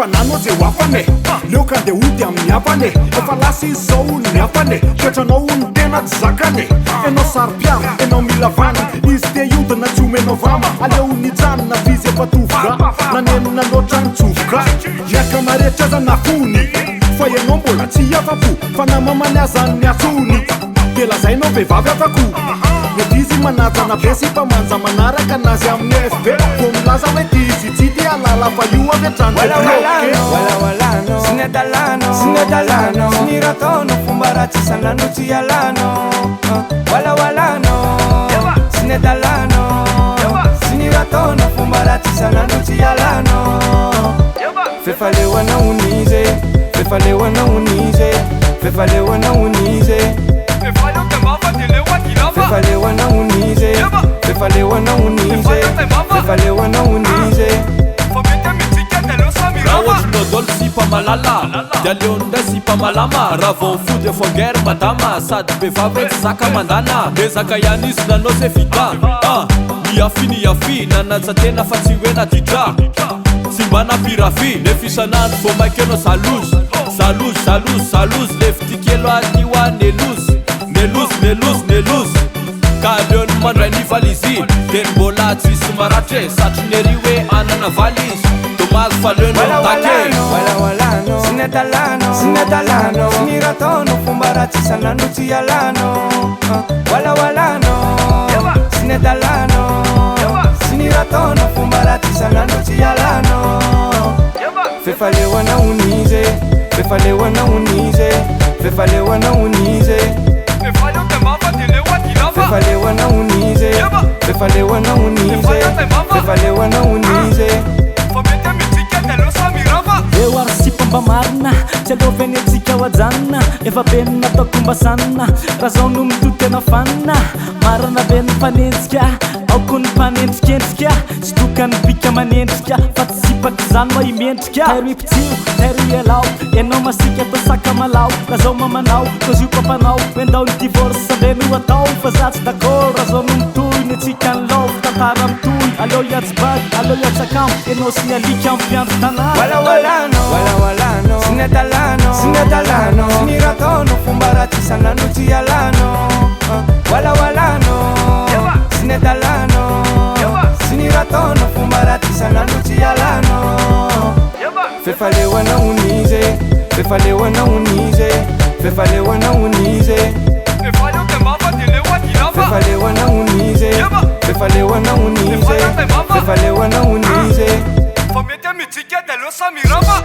nanao zay ho afane leo ka nde ody amin'ny apane efa lasa izy zao ny afane toetranao ny tena tsy zakane enao sary-piara enao mila vana izy te iodina tsy omenao vama aleo nijanona vizy efa tovoka nanenona loatra ny tsovoka miaka marehetra aza nafony fa ianao mbola tsy afa-po fa namamany azany atsony de lazainao vehivavy afako mety izy manajana be sy mpamanja manaraka anazy amin'ny fb vo milaza hoe ty izy tsy ty alala fa io avetrany walawalano sinedalano siniratono fomba raha tsy sanano tsy alano walawalano sinedalano siniratono fomba raha tsy sanano tsy alano fefalewana unize fefalewana unize fefalewana unize fefalewana unize fefalewana unize fefalewana unize raha ohatry nodolo sy mpamalala dia leonindray sy mpamalama raha vao fody efa guerre madama sady behivavy tsy zaka mandana de zaka ihany izy nanao zay vita niafi nanatsa tena fa tsy hoe naditra tsy mba napirafy nefa isanandro vao maiky anao zalozy lefitikelo atio a nelozy ka leony mandray ny valizy de mbola tsisy maratre satry nery hoe anana valizy dommage fa leony take walawalano sinedalano siniratono fomba raha tsy sanano tsy alano walawalano sinedalano siniratono fomba raha tsy sanano tsy alano fefalewana unize fefalewana unize fefalewana unize fefalewana unize fefalewana unize fefalewana unize eo ary sy mpamba marina tsy alovany atsika ho ajanona efa benina ataoko mba sanina raha zao no mitotena fanina marana be ny mpanenjika aoko ny mpanendrikendrika tsy tokany bika manendrika fa tsy sipaky zany ma imendrika tairo ipitsio tairo ialao ianao masika atao saka malao raha zao mamanao kozy io pampanao hoendao ny divorce sandreny ho atao fa za tsy d'accord raha zao no mitoy ny atsika ny lov tantara mitoy aleo iatsybady aleo iatsakamo ianao sy alika ampiandro tanà walawalano sinedalano siniratono fomba raha tsy sanano tsy alano walawalano sinedalano siniratono fomba raha tsy sanano tsy alano fefalewana unize fefalewana unize fefalewana unize fefalewana unize fefalewana unize fefalewana unize fa mety amitsika de aleo samirava